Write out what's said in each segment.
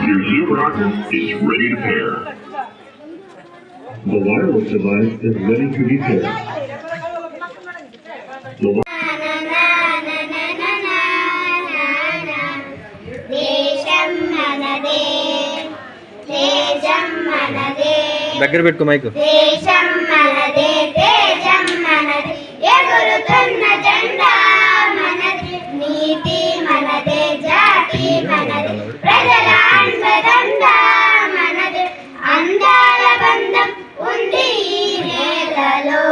Your heat rocket is ready to pair. The wireless device is ready to be paired. దగ్గర పెట్టుకో mic. దేశం మనదే తేజం మనదే ఎగురుతున్న జెండా మనది నీతి మనదే జాతి మనది ప్రజల అండదండ మనది అందాల బంధం ఉంది ఈ నేలలో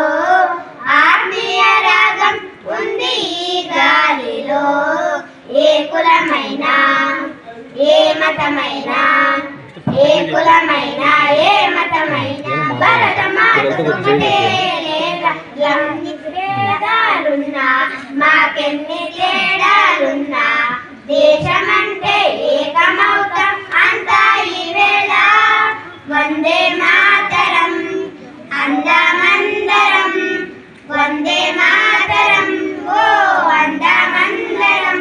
ఆత్మీయ రాగం ఉంది ఈ గాలిలో ఏ కులమైనా ఏ మతమైనా ఏ కులమైనా ఏ మతమైనా భరతమాతకు ఒకటే లేక ఎన్ని భేదాలున్నా మాకెన్ని తేడాలున్నా దేశమంటే ఏకమౌతం అంతా ఈ వేళ వందే మాతరం అందమందరం వందే మాతరం ఓ అందమందరం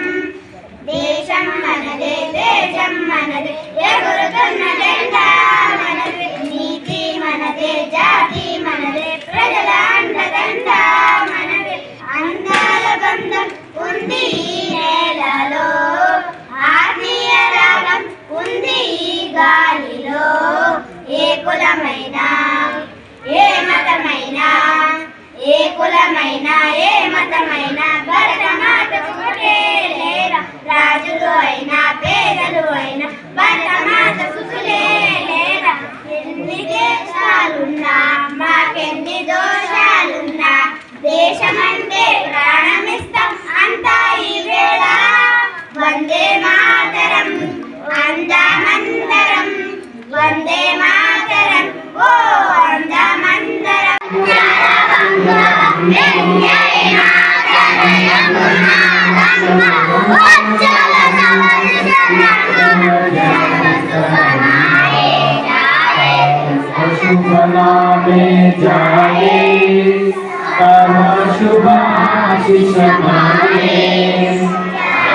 దేశం మనదే దేశం మనదే ఎగురుతున్న జెండా మనదే నీతి మనదే జాతి మనదే ప్రజల అండదండ మనదే అందాల బంధం ఉంది ఈ నేలలో ఆత్మీయ రాగం ఉంది ఈ గాలిలో ఏ కులమైనా ఏ మతమైనా ఏ కులమైనా ఏ మతమైనా భరతమాతకు ఒకటే లేరా రాజులు అయినా పేదలు అయినా భరతమాత సుతులే లేరా ఎన్ని దేశాలున్నా మాకెన్ని దోషాలున్నా దేశమంటే ప్రాణమిస్తాం అంతా ఈ వేళ వందే మాతరం అందమందరం వందే మాతరం ఓ అందమందరం शुभनामे जाए तब शुभाशिष माने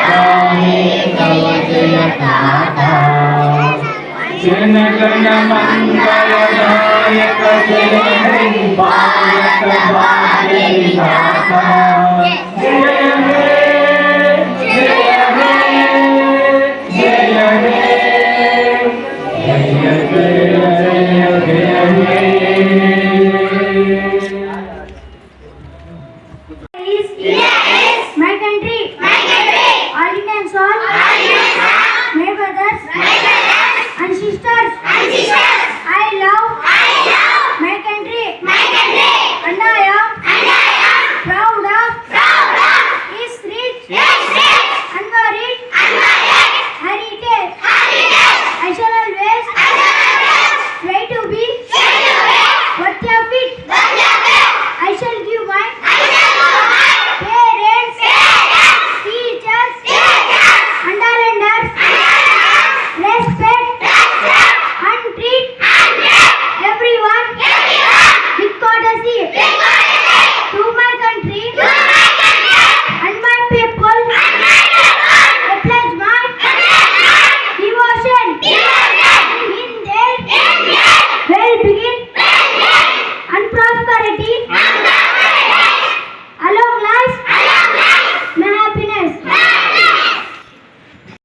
गाहे तव जय गाथा जन गण मंगलदायक जय भारत भाग्य विधाता